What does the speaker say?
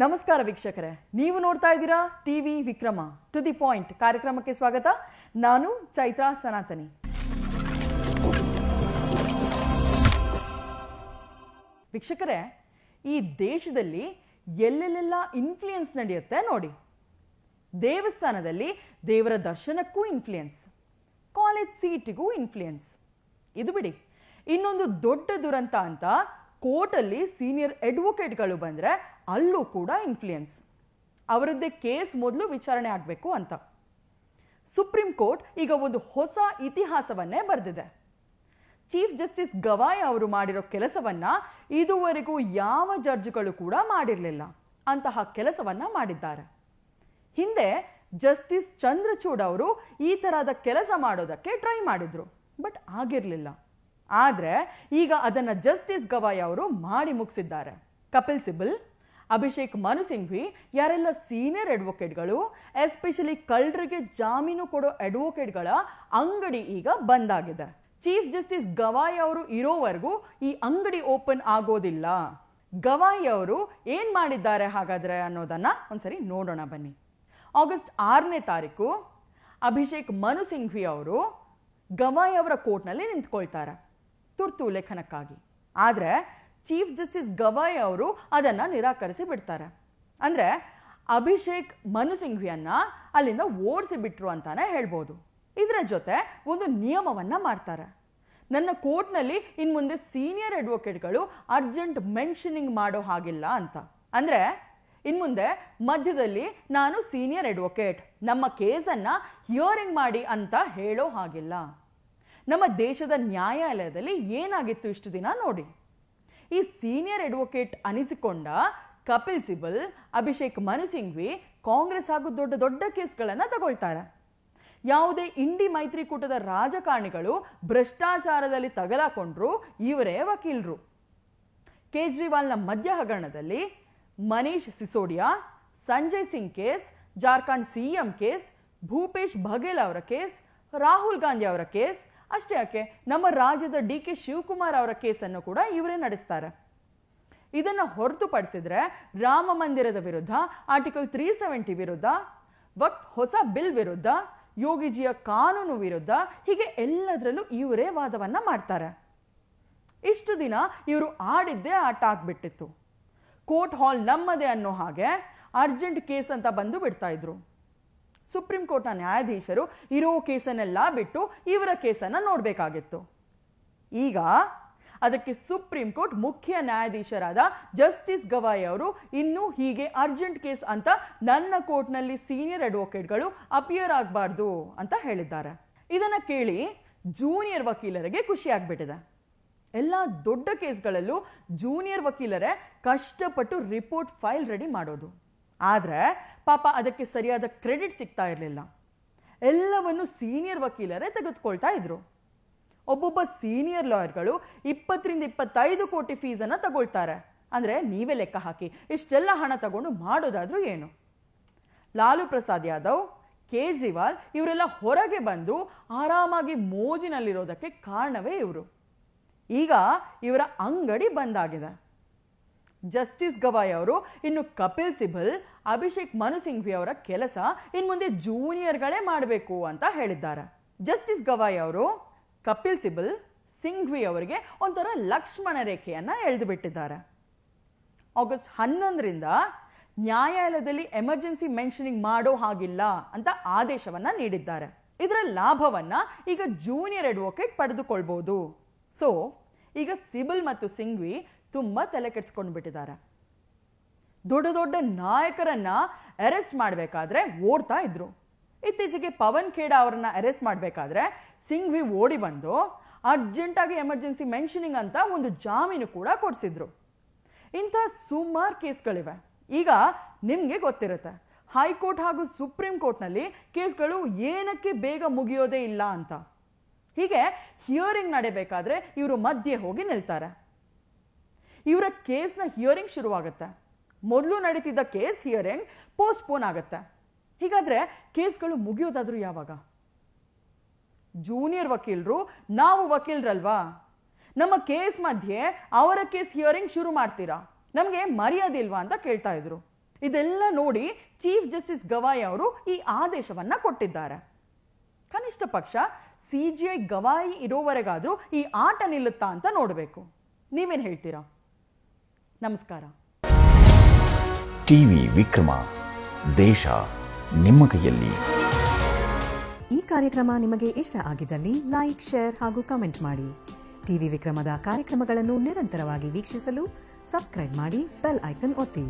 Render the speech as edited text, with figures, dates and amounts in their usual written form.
ನಮಸ್ಕಾರ ವೀಕ್ಷಕರೇ, ನೀವು ನೋಡ್ತಾ ಇದ್ದೀರಾ TV Vikrama. To the point ಕಾರ್ಯಕ್ರಮಕ್ಕೆ ಸ್ವಾಗತ. ನಾನು ಚೈತ್ರಾ ಸನಾತನಿ. ವೀಕ್ಷಕರೇ, ಈ ದೇಶದಲ್ಲಿ ಎಲ್ಲೆಲ್ಲೆಲ್ಲ ಇನ್ಫ್ಲೂಯೆನ್ಸ್ ನಡೆಯುತ್ತೆ ನೋಡಿ. ದೇವಸ್ಥಾನದಲ್ಲಿ ದೇವರ ದರ್ಶನಕ್ಕೂ ಇನ್ಫ್ಲೂಯೆನ್ಸ್, ಕಾಲೇಜ್ ಸೀಟಿಗೂ ಇನ್ಫ್ಲೂಯೆನ್ಸ್. ಇದು ಬಿಡಿ, ಇನ್ನೊಂದು ದೊಡ್ಡ ದುರಂತ ಅಂತ ಕೋರ್ಟಲ್ಲಿ ಸೀನಿಯರ್ ಅಡ್ವೊಕೇಟ್ಗಳು ಬಂದರೆ ಅಲ್ಲೂ ಕೂಡ ಇನ್ಫ್ಲೂಯೆನ್ಸ್. ಅವರದ್ದೇ ಕೇಸ್ ಮೊದಲು ವಿಚಾರಣೆ ಆಗಬೇಕು ಅಂತ ಸುಪ್ರೀಂ ಕೋರ್ಟ್ ಈಗ ಒಂದು ಹೊಸ ಇತಿಹಾಸವನ್ನೇ ಬರೆದಿದೆ. ಚೀಫ್ ಜಸ್ಟಿಸ್ ಗವಾಯ್ ಅವರು ಮಾಡಿರೋ ಕೆಲಸವನ್ನ ಇದುವರೆಗೂ ಯಾವ ಜಡ್ಜ್ಗಳು ಕೂಡ ಮಾಡಿರಲಿಲ್ಲ. ಅಂತಹ ಕೆಲಸವನ್ನ ಮಾಡಿದ್ದಾರೆ. ಹಿಂದೆ ಜಸ್ಟಿಸ್ ಚಂದ್ರಚೂಡ್ ಅವರು ಈ ತರಹದ ಕೆಲಸ ಮಾಡೋದಕ್ಕೆ ಟ್ರೈ ಮಾಡಿದ್ರು, ಬಟ್ ಆಗಿರಲಿಲ್ಲ. ಆದರೆ ಈಗ ಅದನ್ನು ಜಸ್ಟಿಸ್ ಗವಾಯ್ ಅವರು ಮಾಡಿ ಮುಗಿಸಿದ್ದಾರೆ. ಕಪಿಲ್ ಸಿಬಲ್, ಅಭಿಷೇಕ್ ಮನು ಸಿಂಘ್ವಿ, ಯಾರೆಲ್ಲ ಸೀನಿಯರ್ ಅಡ್ವೊಕೇಟ್ಗಳು, ಎಸ್ಪೆಷಲಿ ಕಳ್ಳರಿಗೆ ಜಾಮೀನು ಕೊಡೋ ಅಡ್ವೊಕೇಟ್ಗಳ ಅಂಗಡಿ ಈಗ ಬಂದಾಗಿದೆ. ಚೀಫ್ ಜಸ್ಟಿಸ್ ಗವಾಯ್ ಅವರು ಇರೋವರೆಗೂ ಈ ಅಂಗಡಿ ಓಪನ್ ಆಗೋದಿಲ್ಲ. ಗವಾಯ್ ಅವರು ಏನ್ ಮಾಡಿದ್ದಾರೆ ಹಾಗಾದ್ರೆ ಅನ್ನೋದನ್ನ ಒಂದ್ಸರಿ ನೋಡೋಣ ಬನ್ನಿ. ಆಗಸ್ಟ್ 6ನೇ ತಾರೀಕು ಅಭಿಷೇಕ್ ಮನು ಸಿಂಘ್ವಿ ಅವರು ಗವಾಯ್ ಅವರ ಕೋರ್ಟ್ನಲ್ಲಿ ನಿಂತ್ಕೊಳ್ತಾರೆ ತುರ್ತು ಲೇಖನಕ್ಕಾಗಿ. ಆದರೆ ಚೀಫ್ ಜಸ್ಟಿಸ್ ಗವಾಯ್ ಅವರು ಅದನ್ನು ನಿರಾಕರಿಸಿ ಬಿಡ್ತಾರೆ. ಅಂದರೆ ಅಭಿಷೇಕ್ ಮನು ಸಿಂಘ್ವಿಯನ್ನ ಅಲ್ಲಿಂದ ಓಡಿಸಿ ಬಿಟ್ರು ಅಂತಾನೆ ಹೇಳ್ಬೋದು. ಇದರ ಜೊತೆ ಒಂದು ನಿಯಮವನ್ನು ಮಾಡ್ತಾರೆ. ನನ್ನ ಕೋರ್ಟ್ನಲ್ಲಿ ಇನ್ನು ಮುಂದೆ ಸೀನಿಯರ್ ಅಡ್ವೊಕೇಟ್ಗಳು ಅರ್ಜೆಂಟ್ ಮೆನ್ಷನಿಂಗ್ ಮಾಡೋ ಹಾಗಿಲ್ಲ ಅಂತ. ಅಂದರೆ ಇನ್ಮುಂದೆ ಮಧ್ಯದಲ್ಲಿ ನಾನು ಸೀನಿಯರ್ ಅಡ್ವೊಕೇಟ್, ನಮ್ಮ ಕೇಸನ್ನು ಹಿಯರಿಂಗ್ ಮಾಡಿ ಅಂತ ಹೇಳೋ ಹಾಗಿಲ್ಲ. ನಮ್ಮ ದೇಶದ ನ್ಯಾಯಾಲಯದಲ್ಲಿ ಏನಾಗಿತ್ತು ಇಷ್ಟು ದಿನ ನೋಡಿ. ಈ ಸೀನಿಯರ್ ಅಡ್ವೊಕೇಟ್ ಅನಿಸಿಕೊಂಡ ಕಪಿಲ್ ಸಿಬಲ್, ಅಭಿಷೇಕ್ ಮನು ಸಿಂಘ್ವಿ ಕಾಂಗ್ರೆಸ್ ಹಾಗೂ ದೊಡ್ಡ ದೊಡ್ಡ ಕೇಸ್ಗಳನ್ನು ತಗೊಳ್ತಾರೆ. ಯಾವುದೇ ಇಂಡಿ ಮೈತ್ರಿಕೂಟದ ರಾಜಕಾರಣಿಗಳು ಭ್ರಷ್ಟಾಚಾರದಲ್ಲಿ ತಗಲಾಕೊಂಡ್ರು ಇವರೇ ವಕೀಲರು. ಕೇಜ್ರಿವಾಲ್ನ ಮದ್ಯ ಹಗರಣದಲ್ಲಿ Manish Sisodia, Sanjay Singh case, Jharkhand CM case, Bhupesh Baghel ಅವರ ಕೇಸ್, ರಾಹುಲ್ ಗಾಂಧಿ ಅವರ ಕೇಸ್, ಅಷ್ಟೇ ಯಾಕೆ ನಮ್ಮ ರಾಜ್ಯದ DK ಶಿವಕುಮಾರ್ ಅವರ ಕೇಸನ್ನು ಕೂಡ ಇವರೇ ನಡೆಸ್ತಾರೆ. ಇದನ್ನು ಹೊರತುಪಡಿಸಿದ್ರೆ ರಾಮ ಮಂದಿರದ ವಿರುದ್ಧ, ಆರ್ಟಿಕಲ್ 370 ವಿರುದ್ಧ, ವಕ್ಫ್ ಹೊಸ ಬಿಲ್ ವಿರುದ್ಧ, ಯೋಗಿಜಿಯ ಕಾನೂನು ವಿರುದ್ಧ, ಹೀಗೆ ಎಲ್ಲದರಲ್ಲೂ ಇವರೇ ವಾದವನ್ನ ಮಾಡ್ತಾರೆ. ಇಷ್ಟು ದಿನ ಇವರು ಆಡಿದ್ದೇ ಆಟ ಆಗ್ಬಿಟ್ಟಿತ್ತು. ಕೋರ್ಟ್ ಹಾಲ್ ನಮ್ಮದೇ ಅನ್ನೋ ಹಾಗೆ ಅರ್ಜೆಂಟ್ ಕೇಸ್ ಅಂತ ಬಂದು ಬಿಡ್ತಾ ಇದ್ರು. ಸುಪ್ರೀಂ ಕೋರ್ಟ್ನ ನ್ಯಾಯಾಧೀಶರು ಇರೋ ಕೇಸನ್ನೆಲ್ಲ ಬಿಟ್ಟು ಇವರ ಕೇಸನ್ನು ನೋಡಬೇಕಾಗಿತ್ತು. ಈಗ ಅದಕ್ಕೆ ಸುಪ್ರೀಂ ಕೋರ್ಟ್ ಮುಖ್ಯ ನ್ಯಾಯಾಧೀಶರಾದ ಜಸ್ಟಿಸ್ ಗವಾಯ್ ಅವರು ಇನ್ನೂ ಹೀಗೆ ಅರ್ಜೆಂಟ್ ಕೇಸ್ ಅಂತ ನನ್ನ ಕೋರ್ಟ್ನಲ್ಲಿ ಸೀನಿಯರ್ ಅಡ್ವೊಕೇಟ್ಗಳು ಅಪಿಯರ್ ಆಗಬಾರ್ದು ಅಂತ ಹೇಳಿದ್ದಾರೆ. ಇದನ್ನು ಕೇಳಿ ಜೂನಿಯರ್ ವಕೀಲರಿಗೆ ಖುಷಿ ಆಗ್ಬಿಟ್ಟಿದೆ. ಎಲ್ಲ ದೊಡ್ಡ ಕೇಸ್ಗಳಲ್ಲೂ ಜೂನಿಯರ್ ವಕೀಲರೇ ಕಷ್ಟಪಟ್ಟು ರಿಪೋರ್ಟ್ ಫೈಲ್ ರೆಡಿ ಮಾಡೋದು. ಆದರೆ ಪಾಪ ಅದಕ್ಕೆ ಸರಿಯಾದ ಕ್ರೆಡಿಟ್ ಸಿಗ್ತಾ ಇರಲಿಲ್ಲ. ಎಲ್ಲವನ್ನು ಸೀನಿಯರ್ ವಕೀಲರೇ ತೆಗೆದುಕೊಳ್ತಾ ಇದ್ರು. ಒಬ್ಬೊಬ್ಬ ಸೀನಿಯರ್ ಲಾಯರ್ಗಳು 20 ರಿಂದ 25 ಕೋಟಿ ಫೀಸನ್ನು ತಗೊಳ್ತಾರೆ. ಅಂದರೆ ನೀವೇ ಲೆಕ್ಕ ಹಾಕಿ, ಇಷ್ಟೆಲ್ಲ ಹಣ ತಗೊಂಡು ಮಾಡೋದಾದ್ರೂ ಏನು? ಲಾಲು ಪ್ರಸಾದ್ ಯಾದವ್, ಕೇಜ್ರಿವಾಲ್ ಇವರೆಲ್ಲ ಹೊರಗೆ ಬಂದು ಆರಾಮಾಗಿ ಮೋಜಿನಲ್ಲಿರೋದಕ್ಕೆ ಕಾರಣವೇ ಇವರು. ಈಗ ಇವರ ಅಂಗಡಿ ಬಂದಾಗಿದೆ. ಜಸ್ಟಿಸ್ ಗವಾಯ್ ಅವರು ಇನ್ನು ಕಪಿಲ್ ಸಿಬಲ್, ಅಭಿಷೇಕ್ ಮನು ಸಿಂಘ್ವಿ ಅವರ ಕೆಲಸ ಇನ್ನು ಮುಂದೆ ಜೂನಿಯರ್ಗಳೇ ಮಾಡಬೇಕು ಅಂತ ಹೇಳಿದ್ದಾರೆ. ಜಸ್ಟಿಸ್ ಗವಾಯ್ ಅವರು ಕಪಿಲ್ ಸಿಬಲ್, ಸಿಂಘ್ವಿ ಅವರಿಗೆ ಒಂಥರ ಲಕ್ಷ್ಮಣ ರೇಖೆಯನ್ನ ಎಳೆದು ಬಿಟ್ಟಿದ್ದಾರೆ. ಆಗಸ್ಟ್ 11ರಿಂದ ನ್ಯಾಯಾಲಯದಲ್ಲಿ ಎಮರ್ಜೆನ್ಸಿ ಮೆನ್ಷನಿಂಗ್ ಮಾಡೋ ಹಾಗಿಲ್ಲ ಅಂತ ಆದೇಶವನ್ನ ನೀಡಿದ್ದಾರೆ. ಇದರ ಲಾಭವನ್ನ ಈಗ ಜೂನಿಯರ್ ಅಡ್ವೊಕೇಟ್ ಪಡೆದುಕೊಳ್ಬಹುದು. ಸೊ ಈಗ ಸಿಬಲ್ ಮತ್ತು ಸಿಂಘ್ವಿ ತುಂಬ ತಲೆ ಕೆಡಿಸ್ಕೊಂಡು ಬಿಟ್ಟಿದ್ದಾರೆ. ದೊಡ್ಡ ದೊಡ್ಡ ನಾಯಕರನ್ನ ಅರೆಸ್ಟ್ ಮಾಡಬೇಕಾದ್ರೆ ಓಡ್ತಾ ಇದ್ರು. ಇತ್ತೀಚೆಗೆ ಪವನ್ ಖೇಡಾ ಅವರನ್ನ ಅರೆಸ್ಟ್ ಮಾಡಬೇಕಾದ್ರೆ ಸಿಂಘ್ವಿ ಓಡಿ ಬಂದು ಅರ್ಜೆಂಟಾಗಿ ಎಮರ್ಜೆನ್ಸಿ ಮೆನ್ಷನಿಂಗ್ ಅಂತ ಒಂದು ಜಾಮೀನು ಕೂಡ ಕೊಡಿಸಿದ್ರು. ಇಂಥ ಸುಮಾರು ಕೇಸ್ಗಳಿವೆ. ಈಗ ನಿಮಗೆ ಗೊತ್ತಿರುತ್ತೆ, ಹೈಕೋರ್ಟ್ ಹಾಗೂ ಸುಪ್ರೀಂ ಕೋರ್ಟ್ನಲ್ಲಿ ಕೇಸ್ಗಳು ಏನಕ್ಕೆ ಬೇಗ ಮುಗಿಯೋದೇ ಇಲ್ಲ ಅಂತ. ಹೀಗೆ ಹಿಯರಿಂಗ್ ನಡೆಯಬೇಕಾದ್ರೆ ಇವರು ಮಧ್ಯೆ ಹೋಗಿ ನಿಲ್ತಾರೆ. ಇವರ ಕೇಸ್ನ ಹಿಯರಿಂಗ್ ಶುರುವಾಗುತ್ತೆ. ಮೊದಲು ನಡೀತಿದ್ದ ಕೇಸ್ ಹಿಯರಿಂಗ್ ಪೋಸ್ಟ್ಪೋನ್ ಆಗುತ್ತೆ. ಹೀಗಾದ್ರೆ ಕೇಸ್ಗಳು ಮುಗಿಯೋದಾದ್ರೂ ಯಾವಾಗ? ಜೂನಿಯರ್ ವಕೀಲರು ನಾವು ವಕೀಲರಲ್ವಾ, ನಮ್ಮ ಕೇಸ್ ಮಧ್ಯೆ ಅವರ ಕೇಸ್ ಹಿಯರಿಂಗ್ ಶುರು ಮಾಡ್ತೀರಾ? ನಮಗೆ ಮರ್ಯಾದೆ ಇಲ್ವಾ ಅಂತ ಕೇಳ್ತಾ ಇದ್ರು. ಇದೆಲ್ಲ ನೋಡಿ ಚೀಫ್ ಜಸ್ಟಿಸ್ ಗವಾಯಿ ಅವರು ಈ ಆದೇಶವನ್ನು ಕೊಟ್ಟಿದ್ದಾರೆ. ಕನಿಷ್ಠ ಪಕ್ಷ CGI ಗವಾಯಿ ಇರೋವರೆಗಾದರೂ ಈ ಆಟ ನಿಲ್ಲುತ್ತಾ ಅಂತ ನೋಡಬೇಕು. ನೀವೇನು ಹೇಳ್ತೀರಾ? ನಮಸ್ಕಾರ. ಟಿವಿ ವಿಕ್ರಮ, ದೇಶ ನಿಮ್ಮ ಕೈಯಲ್ಲಿ. ಈ ಕಾರ್ಯಕ್ರಮ ನಿಮಗೆ ಇಷ್ಟ ಆಗಿದ್ದಲ್ಲಿ ಲೈಕ್, ಶೇರ್ ಹಾಗೂ ಕಮೆಂಟ್ ಮಾಡಿ. ಟಿವಿ ವಿಕ್ರಮದ ಕಾರ್ಯಕ್ರಮಗಳನ್ನು ನಿರಂತರವಾಗಿ ವೀಕ್ಷಿಸಲು ಸಬ್ಸ್ಕ್ರೈಬ್ ಮಾಡಿ, ಬೆಲ್ ಐಕನ್ ಒತ್ತಿ.